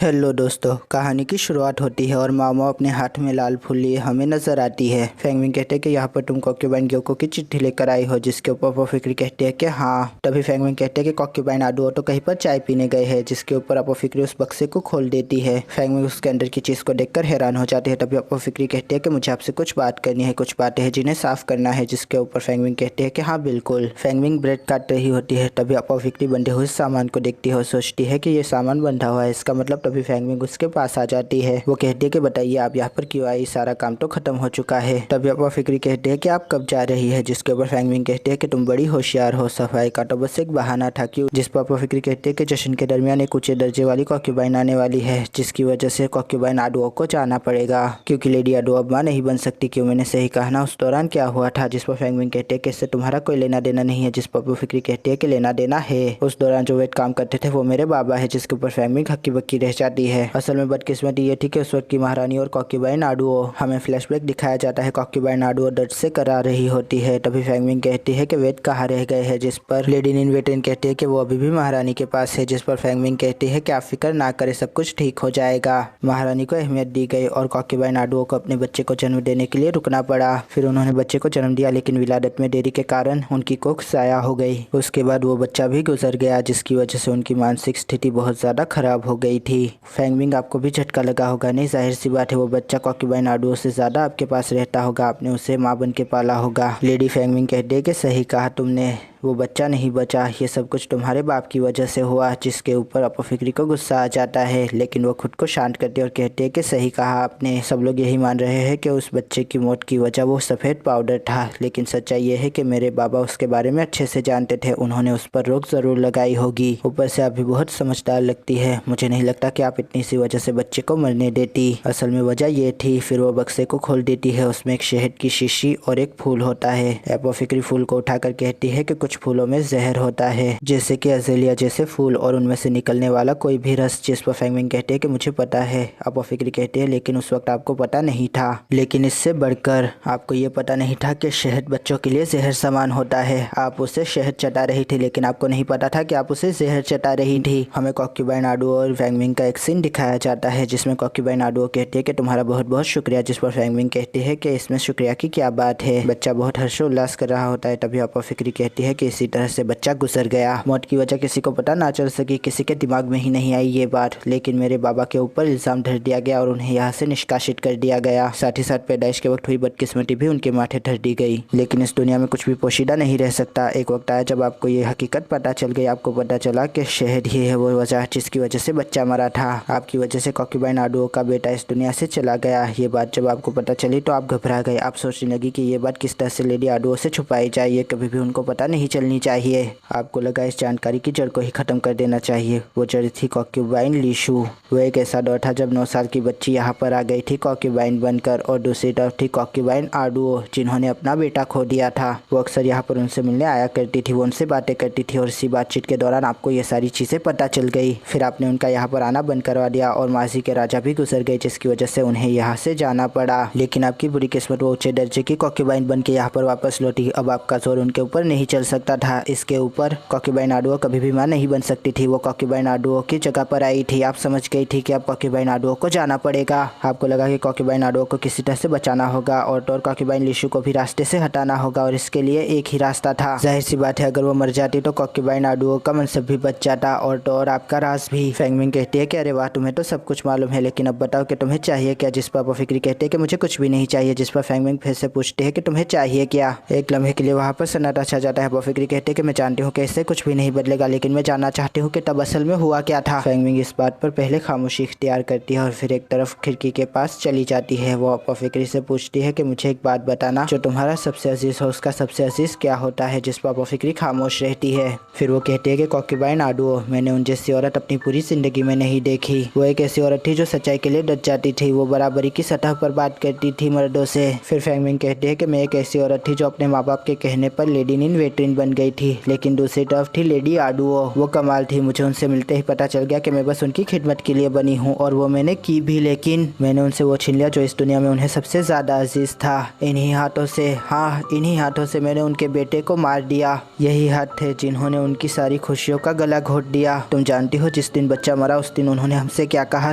Hello दोस्तों, कहानी की शुरुआत होती है और मामा अपने हाथ में लाल फूल लिए हमें नजर आती है। फेंगमिन कहते हैं कि यहाँ पर तुम कॉक्यूबाइन ग्योको की चिट्ठी लेकर आई हो, जिसके ऊपर अपोफिक्री कहते हैं कि हाँ। तभी फेंगमिन कहते हैं कि कॉक्यूबाइन आडुओ तो कहीं पर चाय पीने गए हैं, जिसके ऊपर अपोफिक्री उस बक्से को खोल देती है। फेंगमिन उसके अंदर की चीज को देखकर हैरान हो जाती है। तभी अपोफिक्री कहते हैं कि मुझे आपसे कुछ बात करनी है, कुछ बातें हैं जिन्हें साफ करना है। जिसके ऊपर फेंगमिन कहते हैं कि हाँ बिल्कुल। फेंगमिन ब्रेड काट रही होती है। तभी अपोफिक्री बंधे हुए सामान को देखती है और सोचती है कि ये सामान बंधा हुआ है, इसका मतलब। तभी फेंगमिन उसके पास आ जाती है। वो कहती है कि बताइए आप यहाँ पर क्यों आई, सारा काम तो खत्म हो चुका है। तभी अपोफिक्री कहते हैं कि आप कब जा रही है। जिसके ऊपर फेंगमिन कहते हैं कि तुम बड़ी होशियार हो, सफाई का तो बस एक बहाना था। क्यों? जिस पर अपोफिक्री कहते हैं कि जश्न के दरमियान एक ऊंचे दर्जे वाली कॉक्यूबाइन आने वाली है, जिसकी वजह से कॉक्यूबाइन आडुओ को जाना पड़ेगा, क्योंकि लेडी आडुओ अब मां नहीं बन सकती। क्यों? मैंने सही कहा ना? उस दौरान क्या हुआ था? जिस पर फेंगमिन कहते हैं कि इससे तुम्हारा कोई लेना देना नहीं है। जिस पर अपोफिक्री कहती है कि लेना देना है। उस दौरान जो वेट काम करते थे वो मेरे बाबा है। जिसके ऊपर फेंगमिन हक्की बक्की रह जाती है। असल में बदकिस्मती ये थी कि उस वक्त की महारानी और कॉक्यूबाइन आडुओ, हमें फ्लैशबैक दिखाया जाता है, कॉक्यूबाइन आडुओ दर्द से करा रही होती है। तभी फेंगमिन कहती है कि वेद कहाँ रह गए हैं। जिस पर लेडी निन वेटिन कहती है कि वो अभी भी महारानी के पास है। जिस पर फेंगमिन कहती है कि आप फिक्र ना करें, सब कुछ ठीक हो जाएगा। महारानी को अहमियत दी गई और कॉक्यूबाइन आडुओ को अपने बच्चे को जन्म देने के लिए रुकना पड़ा। फिर उन्होंने बच्चे को जन्म दिया, लेकिन विलादत में देरी के कारण उनकी कोख ज़ाया हो गई। उसके बाद वो बच्चा भी गुजर गया, जिसकी वजह से उनकी मानसिक स्थिति बहुत ज़्यादा खराब हो गई थी। फेंगमिन आपको भी झटका लगा होगा। नहीं, जाहिर सी बात है, वो बच्चा कॉक्यूबाइन आडुओ से ज्यादा आपके पास रहता होगा। आपने उसे माँ बन के पाला होगा। लेडी फेंगमिन कहती है कि सही कहा तुमने, वो बच्चा नहीं बचा, ये सब कुछ तुम्हारे बाप की वजह से हुआ। जिसके ऊपर अपोफिक्री को गुस्सा आ जाता है, लेकिन वो खुद को शांत करती है और कहती है कि सही कहा आपने। सब लोग यही मान रहे हैं कि उस बच्चे की मौत की वजह वो सफ़ेद पाउडर था, लेकिन सच्चाई ये है कि मेरे बाबा उसके बारे में अच्छे से जानते थे। उन्होंने उस पर रोक ज़रूर लगाई होगी। ऊपर से आप भी बहुत समझदार लगती है। मुझे नहीं लगता कि आप इतनी सी वजह से बच्चे को मरने देती। असल में वजह ये थी। फिर वो बक्से को खोल देती है। उसमें एक शहद की शीशी और एक फूल होता है। अपोफिक्री फूल को उठाकर कहती है कि कुछ फूलों में जहर होता है, जैसे कि अज़ेलिया जैसे फूल, और उनमें से निकलने वाला कोई भी रस। जिस पर फेंगमिन कहते हैं कि मुझे पता है। अपोफिक्री कहते हैं लेकिन उस वक्त आपको पता नहीं था। लेकिन इससे बढ़कर आपको ये पता नहीं था कि शहद बच्चों के लिए जहर समान होता है। आप उसे शहद चटा रही थी, लेकिन आपको नहीं पता था कि आप उसे जहर चटा रही थी। हमें कॉक्यूबाइन आडुओ और फेंगमिन का एक सीन दिखाया जाता है, जिसमें कॉक्यूबाइन आडुओ कहती है कि तुम्हारा बहुत बहुत शुक्रिया। जिस पर फेंगमिन कहती है कि इसमें शुक्रिया की क्या बात है, बच्चा बहुत हर्षोल्लास कर रहा होता है। तभी अपोफिक्री कहती है कि इसी तरह से बच्चा गुजर गया। मौत की वजह किसी को पता ना चल सकी, किसी के दिमाग में ही नहीं आई ये बात। लेकिन मेरे बाबा के ऊपर इल्जाम धर दिया गया और उन्हें यहाँ से निष्कासित कर दिया गया। साथ ही साथ पैदाइश के वक्त हुई बदकिस्मती भी उनके माथे धर दी गई। लेकिन इस दुनिया में कुछ भी पोशीदा नहीं रह सकता। एक वक्त आया जब आपको ये हकीकत पता चल गई। आपको पता चला कि शहद ही है वो वजह जिसकी वजह से बच्चा मरा था। आपकी वजह से कॉक्यूबाइन आडुओ का बेटा इस दुनिया से चला गया। ये बात जब आपको पता चली तो आप घबरा गए। आप सोचने लगी कि ये बात किस तरह से लेडी आडुओ से छुपाई जाए, ये कभी भी उनको पता नहीं चलनी चाहिए। आपको लगा इस जानकारी की जड़ को ही खत्म कर देना चाहिए। वो जड़ थी कॉक्यूबाइन लीशु। वो एक ऐसा दौर था जब 9 साल की बच्ची यहाँ पर आ गई थी कॉक्यूबाइन बनकर, और दूसरी तरफ थी कॉक्यूबाइन आडुओ, जिन्होंने अपना बेटा खो दिया था। वो अक्सर यहाँ पर उनसे मिलने आया करती थी, वो उनसे बातें करती थी, और इसी बातचीत के दौरान आपको ये सारी चीज़ें पता चल गई। फिर आपने उनका यहाँ पर आना बंद करवा दिया और माजी के राजा भी गुजर गए, जिसकी वजह से उन्हें यहाँ से जाना पड़ा। लेकिन आपकी बुरी किस्मत, वो ऊंचे दर्जे की कॉक्यूबाइन बन के यहाँ पर वापस लौटी। अब आपका जोर उनके ऊपर नहीं चल सकता था। इसके ऊपर कॉक्यूबाइन आडुओ कभी भी मां नहीं बन सकती थी। वो कॉक्यूबाइन आडुओ की जगह पर आई थी। आप समझ गई थी कि अब कॉक्यूबाइन आडुओ को जाना पड़ेगा। आपको लगा कि कॉक्यूबाइन आडुओ को किसी तरह से बचाना होगा और तो कॉक्यूबाइन लीशु को भी रास्ते से हटाना होगा, और इसके लिए एक ही रास्ता था। जाहिर सी बात है, अगर वो मर जाती तो कॉक्यूबाइन आडुओ का मनसब भी बच जाता, और तो और आपका राज भी। फेंगमिन कहती है कि अरे वाह, तुम्हें तो सब कुछ मालूम है, लेकिन अब बताओ कि तुम्हें चाहिए क्या। जिस पर अपोफिक्री कहते हैं कि मुझे कुछ भी नहीं चाहिए। जिस पर फेंगमिन फिर से पूछते हैं कि तुम्हें चाहिए क्या। एक लम्हे के लिए वहाँ पर सन्नाटा छा जाता है। अपोफिक्री कहते हैं कि मैं जानती हूँ कि इससे कुछ भी नहीं बदलेगा, लेकिन मैं जानना चाहती हूँ कि तब असल में हुआ क्या था। फेंगमिन इस बात पर पहले खामोशी इख्तियार करती है और फिर एक तरफ खिड़की के पास चली जाती है। वो अपोफिक्री से पूछती है कि मुझे एक बात बताना, जो तुम्हारा सबसे अजीज हो उसका सबसे अजीज क्या होता है। जिस पर अपोफिक्री खामोश रहती है। फिर वो कहती है कि कॉक्यूबाइन आडुओ, मैंने उन जैसी औरत अपनी पूरी जिंदगी में नहीं देखी। वो एक ऐसी औरत थी जो सच्चाई के लिए डट जाती थी। वो बराबरी की सतह पर बात करती थी मर्दों से। फिर फेंगमिन कहती है कि मैं एक ऐसी औरत थी जो अपने माँ बाप के कहने पर लेडी निन वेट्रिन बन गई थी। लेकिन दूसरी तरफ थी लेडी आडुओ, वो कमाल थी। मुझे उनसे मिलते ही पता चल गया कि मैं बस उनकी खिदमत के लिए बनी हूँ और वो मैंने की भी, लेकिन मैंने उनसे वो छीन लिया जो इस दुनिया में उन्हें सबसे ज्यादा अजीज था। इन्हीं हाथों से, हाँ इन्हीं हाथों से मैंने उनके बेटे को मार दिया। यही हाथ थे जिन्होंने उनकी सारी खुशियों का गला घोट दिया। तुम जानती हो जिस दिन बच्चा मरा उस दिन उन्होंने हमसे क्या कहा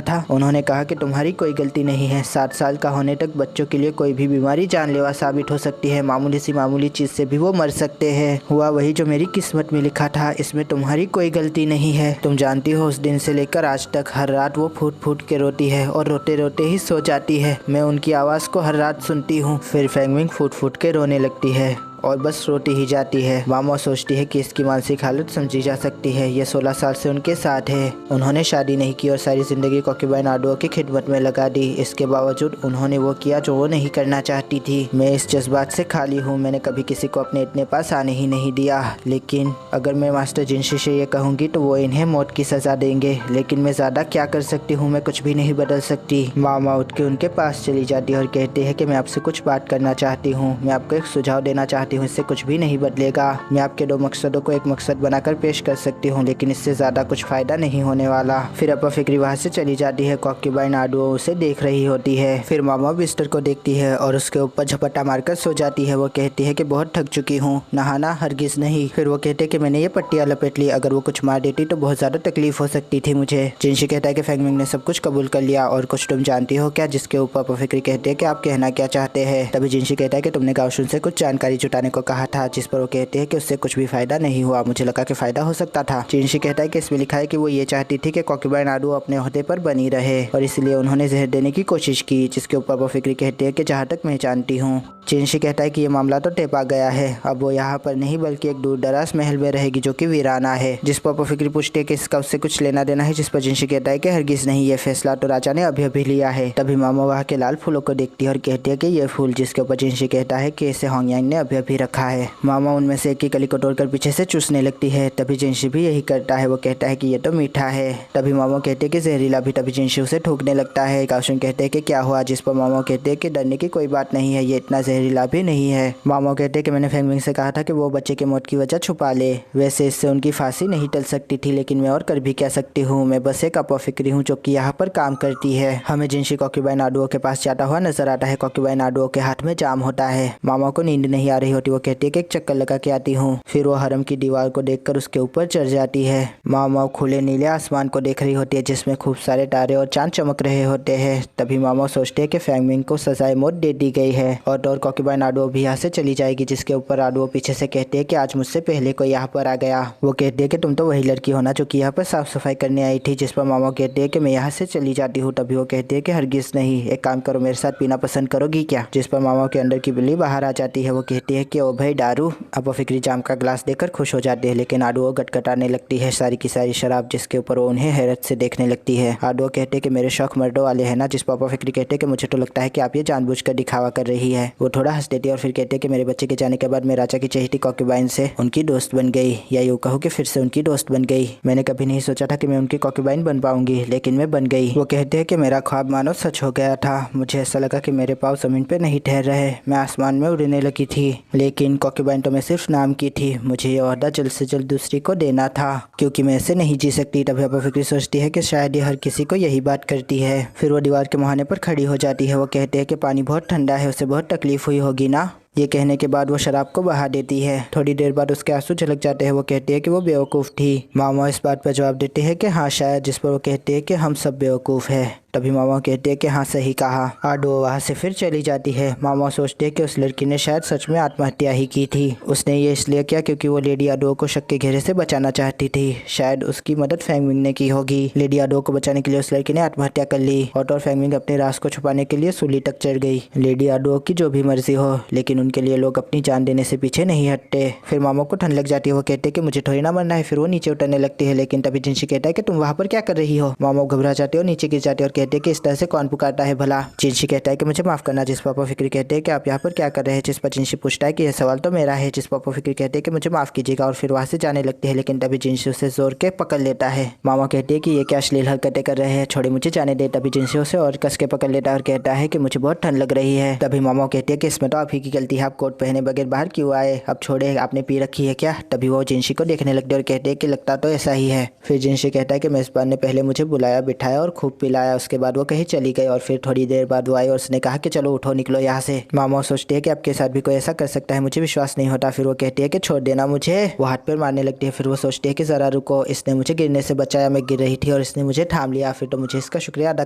था? उन्होंने कहा कि तुम्हारी कोई गलती नहीं है। 7 साल का होने तक बच्चों के लिए कोई भी बीमारी जानलेवा साबित हो सकती है। मामूली सी मामूली चीज से भी वो मर सकते हैं। हुआ वही जो मेरी किस्मत में लिखा था। इसमें तुम्हारी कोई गलती नहीं है। तुम जानती हो उस दिन से लेकर आज तक हर रात वो फूट फूट के रोती है और रोते रोते ही सो जाती है। मैं उनकी आवाज को हर रात सुनती हूँ। फिर फेंगमिंग फूट फूट के रोने लगती है और बस रोती ही जाती है। मामा सोचती है कि इसकी मानसिक हालत समझी जा सकती है। ये 16 साल से उनके साथ है। उन्होंने शादी नहीं की और सारी जिंदगी कॉन्क्यूबाइन आडुओ की खिदमत में लगा दी। इसके बावजूद उन्होंने वो किया जो वो नहीं करना चाहती थी। मैं इस जज्बात से खाली हूँ। मैंने कभी किसी को अपने इतने पास आने ही नहीं दिया। लेकिन अगर मैं मास्टर जिनशी से ये कहूँगी तो वो इन्हें मौत की सजा देंगे। लेकिन मैं ज़्यादा क्या कर सकती हूँ? मैं कुछ भी नहीं बदल सकती। मामा उठ के उनके पास चली जाती है और कहती है कि मैं आपसे कुछ बात करना चाहती हूँ। मैं आपको एक सुझाव देना चाहती हूँ। इससे कुछ भी नहीं बदलेगा। मैं आपके 2 मकसदों को एक मकसद बनाकर पेश कर सकती हूँ, लेकिन इससे ज्यादा कुछ फायदा नहीं होने वाला। फिर अपा फिक्री वहाँ से चली जाती है। कॉन्क्यूबाइन आडुओ उसे देख रही होती है। फिर मामा बिस्तर को देखती है और उसके ऊपर झपट्टा मारकर सो जाती है। वो कहती है कि बहुत थक चुकी हूँ, नहाना हरगिज नहीं। फिर वो कहते हैं कि मैंने ये पट्टियाँ लपेट ली, अगर वो कुछ मार देती तो बहुत ज्यादा तकलीफ हो सकती थी मुझे। जिनशी कहता है कि फेंगमिंग ने सब कुछ कबूल कर लिया और कुछ तुम जानती हो क्या? जिसके ऊपर अपा फिक्री कहते हैं कि आप कहना क्या चाहते हैं। तभी जिनशी कहता है कि तुमने गाओशुन से कुछ जानकारी जुटाने को कहा था, जिस पर वो कहते हैं कि उससे कुछ भी फायदा नहीं हुआ। मुझे लगा कि फायदा हो सकता था। जिनशी कहता है कि इसमें लिखा है कि वो ये चाहती थी कि कॉन्क्यूबाइन आडुओ अपने ओहदे पर बनी रहे और इसलिए उन्होंने जहर देने की कोशिश की। जिसके ऊपर वो फिक्री कहते हैं कि जहाँ तक मैं जानती हूँ। जिनशी कहता है कि ये मामला तो टेपा गया है। अब वो यहाँ पर नहीं बल्कि एक दूर दराज महल में रहेगी जो कि वीराना है। जिस पर फिक्री पूछती है कि इसका उससे कुछ लेना देना है, जिस पर जिनशी कहता है कि हरगिज नहीं, ये फैसला तो राजा ने अभी अभी लिया है। तभी मामा वहाँ के लाल फूलों को देखती है और कहती है कि ये फूल, जिसके ऊपर जिनशी कहता है कि इसे होंगयांग ने अभी अभी रखा है। मामा उनमें से एक की कली को तोड़कर पीछे से चूसने लगती है। तभी जिनशी भी यही करता है। वो कहता है कि ये तो मीठा है। तभी मामा कहते हैं कि जहरीला भी। तभी जिनशी उसे ठोकने लगता है। गाओशुन कहते हैं कि क्या हुआ? जिस पर मामा कहते हैं कि डरने की कोई बात नहीं है, ये इतना जहरीला भी नहीं है। मामा कहते हैं कि मैंने फेंगमिंग से कहा था कि वो बच्चे की मौत की वजह छुपा ले। वैसे इससे उनकी फांसी नहीं टल सकती थी, लेकिन मैं और कर भी क्या सकती हूँ? मैं बस एक अपफिक्री हूँ जो कि यहाँ पर काम करती है। हमें जिनशी कॉन्क्यूबाइन आडुओ के पास जाता हुआ नजर आता है। कॉन्क्यूबाइन आडुओ के हाथ में जाम होता है। मामा को नींद नहीं आ रही होती। वो कहती है कि एक चक्कर लगा के आती हूँ। फिर वो हरम की दीवार को देखकर उसके ऊपर चढ़ जाती है। मामा खुले नीले आसमान को देख रही होती है जिसमें खूब सारे तारे और चांद चमक रहे होते हैं। तभी मामा सोचते हैं कि फेंगमिंग को सजाए मौत दे दी गई है और कॉन्क्यूबाइन आडुओ भी यहाँ से चली जाएगी। जिसके ऊपर आडुओ पीछे से कहते हैं कि आज मुझसे पहले कोई यहाँ पर आ गया। वो कहती है कि तुम तो वही लड़की हो ना जो कि यहाँ पर साफ सफाई करने आई थी। जिस पर मामा कहते हैं कि मैं यहाँ से चली जाती हूँ। तभी वो कहते हैं कि हरगिज नहीं, एक काम करो, मेरे साथ पीना पसंद करोगी क्या? जिस पर मामा के अंदर की बिल्ली बाहर आ जाती है। वो कहती है कि ओ भाई दारू। अब वो फिक्री जाम का ग्लास देकर खुश हो जाते हैं, लेकिन आडुओ गटगटाने लगती है सारी की सारी शराब, जिसके ऊपर वो उन्हें हैरत से देखने लगती है। आडुओ कहते हैं कि मेरे शौक मर्दों वाले हैं ना। जिस पर फिक्री कहते हैं कि मुझे तो लगता है कि आप ये जानबूझकर दिखावा कर रही है। वो थोड़ा हंस देती है और फिर कहते हैं कि मेरे बच्चे के जाने के बाद मैं राजा की चहेती कॉन्क्यूबाइन से उनकी दोस्त बन गई, या यूँ कहूँ कि फिर से उनकी दोस्त बन गई। मैंने कभी नहीं सोचा था कि मैं उनकी कॉन्क्यूबाइन बन पाऊंगी, लेकिन मैं बन गई। वो कहते हैं कि मेरा ख्वाब मानो सच हो गया था। मुझे ऐसा लगा कि मेरे पाँव जमीन पे नहीं ठहर रहे, मैं आसमान में उड़ने लगी थी। लेकिन कॉन्क्यूबाइन तो मैं सिर्फ नाम की थी। मुझे ये ओहदा जल्द से जल्द दूसरी को देना था, क्योंकि मैं ऐसे नहीं जी सकती। तभी अपा फिक्री सोचती है कि शायद ये हर किसी को यही बात करती है। फिर वो दीवार के मुहाने पर खड़ी हो जाती है। वो कहते हैं कि पानी बहुत ठंडा है, उसे बहुत तकलीफ हुई होगी ना। ये कहने के बाद वो शराब को बहा देती है। थोड़ी देर बाद उसके आंसू झलक जाते हैं। वो कहती है कि वो बेवकूफ़ थी। मामा इस बात पर जवाब देते हैं कि हाँ शायद। जिस पर वो कहते हैं कि हम सब बेवकूफ़ है। तभी मामा कहते हैं कि हाँ सही कहा। आडुओ वहाँ से फिर चली जाती है। मामा सोचते हैं कि उस लड़की ने शायद सच में आत्महत्या ही की थी। उसने ये इसलिए किया क्योंकि वो लेडी आडुओ को शक के घेरे से बचाना चाहती थी। शायद उसकी मदद फेंगमिंग ने की होगी। लेडी आडुओ को बचाने के लिए उस लड़की ने आत्महत्या कर ली और फेंगमिंग अपने राज को छुपाने के लिए सूली तक चढ़ गई। लेडी आडुओ की जो भी मर्जी हो, लेकिन उनके लिए लोग अपनी जान देने से पीछे नहीं हटते। फिर मामा को ठंड लग जाती है। वो कहते हैं कि मुझे थोड़ी ना मरना है। फिर वो नीचे उतरने लगती है, लेकिन तभी जिनशी कहता है कि तुम वहाँ पर क्या कर रही हो? मामा घबरा जाते हो, नीचे गिर जाते हैं और कहते हैं कि इस तरह से कौन पुकारता है भला? जिनशी कहता है कि मुझे माफ करना। जिस पापा फिक्री कहते हैं कि आप यहाँ पर क्या कर रहे हैं? जिस पर जिनशी पूछता है कि यह सवाल तो मेरा है। जिस पापा फिक्री कहते हैं कि मुझे माफ कीजिएगा और फिर वहाँ से जाने लगते हैं, लेकिन तभी जिनशी उसे जोर के पकड़ लेता है। मामा कहते हैं कि ये क्या अश्लील हरकतें कर रहे हैं, छोड़े मुझे जाने दे। तभी जिनशी उसे और कस के पकड़ लेता है और कहता है कि मुझे बहुत ठंड लग रही है। तभी मामा कहते हैं कि इसमें तो आप ही की गलती गलती है, आप कोट पहने बगैर बाहर क्यों आए? अब छोड़े, आपने पी रखी है क्या? तभी वो जिनसी को देखने लगते और कहते हैं कि लगता तो ऐसा ही है। फिर जिनसी कहता है कि मेजबान ने पहले मुझे बुलाया, बिठाया और खूब पिलाया, उसके बाद वो कहीं चली गई और फिर थोड़ी देर बाद वो आई और उसने कहा कि चलो उठो, निकलो यहाँ से। मामा सोचती है कि आपके साथ भी कोई ऐसा कर सकता है, मुझे विश्वास नहीं होता। फिर वो कहती है कि छोड़ देना मुझे। वो हाथ पैर मारने लगती है। फिर वो सोचती है कि जरा रुको, इसने मुझे गिरने से बचाया, मैं गिर रही थी और इसने मुझे थाम लिया, फिर तो मुझे इसका शुक्रिया अदा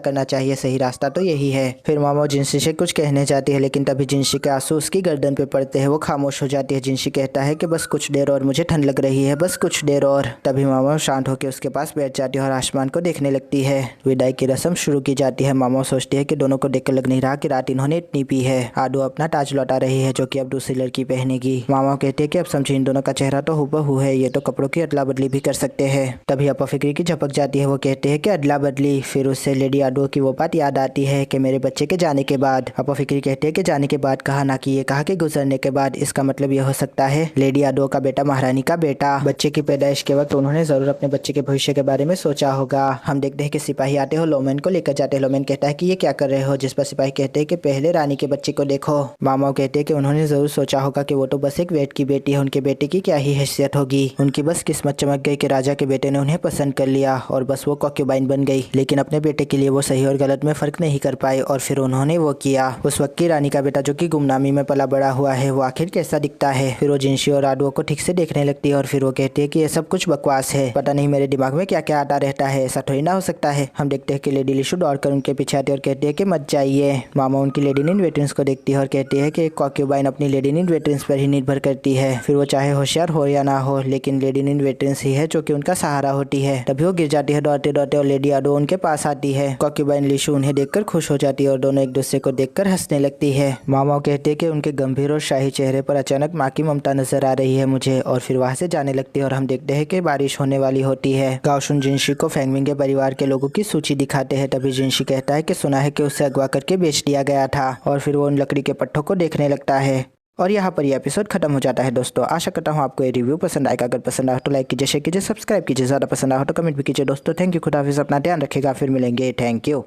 करना चाहिए, सही रास्ता तो यही है। फिर मामा जिनसी से कुछ कहने जाती है, लेकिन तभी जिनसी के आंसू उसकी गर्दन पे पड़ते हैं, वो खामोश हो जाती है। जिनसी कहता है कि बस कुछ देर और, मुझे ठंड लग रही है, बस कुछ देर और। तभी मामा शांत होकर उसके पास बैठ जाती है और आसमान को देखने लगती है। विदाई की रस्म शुरू की जाती है। मामा सोचती है कि दोनों को देखकर लग नहीं रहा कि रात इन्होंने इतनी पी है। आडू अपना ताज लौटा रही है जो कि अब दूसरी लड़की पहनेगी। मामा कहते हैं कि अब समझे, इन दोनों का चेहरा तो हूबहू है, ये तो कपड़ों की अदला बदली भी कर सकते हैं। तभी अपा फिक्री की झपक जाती है। वो कहते हैं कि अदला बदली। फिर उससे लेडी आडू की वो बात याद आती है कि मेरे बच्चे के जाने के बाद। अपा फिक्री कहते हैं कि जाने के बाद कहा, ना कि ये कहा कि गुजरने के बाद। इसका मतलब यह हो सकता है लेडी आडू का बेटा महारानी का बेटा। बच्चे की पैदाइश के वक्त उन्होंने जरूर अपने बच्चे के भविष्य के बारे में सोचा होगा। हम देखते हैं कि सिपाही आते हो, लोमेन को लेकर जाते हैं। लोमेन कहता है कि ये क्या कर रहे हो, जिस पर सिपाही कहते हैं कि पहले रानी के बच्चे को देखो। मामा कहते हैं कि उन्होंने जरूर सोचा होगा कि वो तो बस एक वेट की बेटी है, उनके बेटे की क्या ही हैसियत होगी। उनकी बस किस्मत चमक गई कि राजा के बेटे ने उन्हें पसंद कर लिया और बस वो कॉन्क्यूबाइन बन गई। लेकिन अपने बेटे के लिए वो सही और गलत में फर्क नहीं कर पाए और फिर उन्होंने वो किया। उस वक्त की रानी का बेटा जो कि गुमनामी में पला बड़ा हुआ है, वो आखिर कैसा दिखता है। फिर वो जिनसी और आडुओं को ठीक से देखने लगती है और फिर वो कहती है कि ये सब कुछ बकवास है, पता नहीं मेरे दिमाग में क्या क्या आता रहता है, ऐसा थोड़ी ना हो सकता है। हम देखते हैं कि लेडी लिशु दौड़कर उनके पीछे आती है और कहती है कि मत जाइए। मामा उनकी लेडी इन वेटरेंस को देखती है और कहती है कि कॉन्क्यूबाइन अपनी लेडी इन वेटरेंस पर ही निर्भर करती है, फिर वो चाहे होशियार हो या ना हो, लेकिन लेडी इन वेटरेंस ही है जो कि उनका सहारा होती है। तभी वो गिर जाती है दौड़ते दौड़ते और लेडी आडो उनके पास आती है। कॉन्क्यूबाइन लिशु उन्हें देखकर खुश हो जाती है और दोनों एक दूसरे को देखकर हंसने लगती है। मामा कहते हैं कि उनके गंभीर और शाही चेहरे पर अचानक माँ की ममता नजर आ रही है मुझे, और फिर वहाँ से जाने लगती है और हम देखते हैं कि बारिश होने वाली होती है। गाओशुन जिनसी को फेंगमिंग के परिवार के लोगों की सूची दिखाते हैं। तभी जिनसी कहता है कि सुना है कि उसे अगवा करके बेच दिया गया था, और फिर वो उन लकड़ी के पट्टों को देखने लगता है। और यहाँ पर यह एपिसोड खत्म हो जाता है। दोस्तों आशा करता हूँ आपको ये रिव्यू पसंद आएगा। अगर पसंद आया तो लाइक कीजिए, शेयर कीजिए, सब्सक्राइब कीजिए, ज़्यादा पसंद आया तो कमेंट भी कीजिए। दोस्तों थैंक यू, खुदा हाफिज़, अपना ध्यान रखिएगा, फिर मिलेंगे, थैंक यू।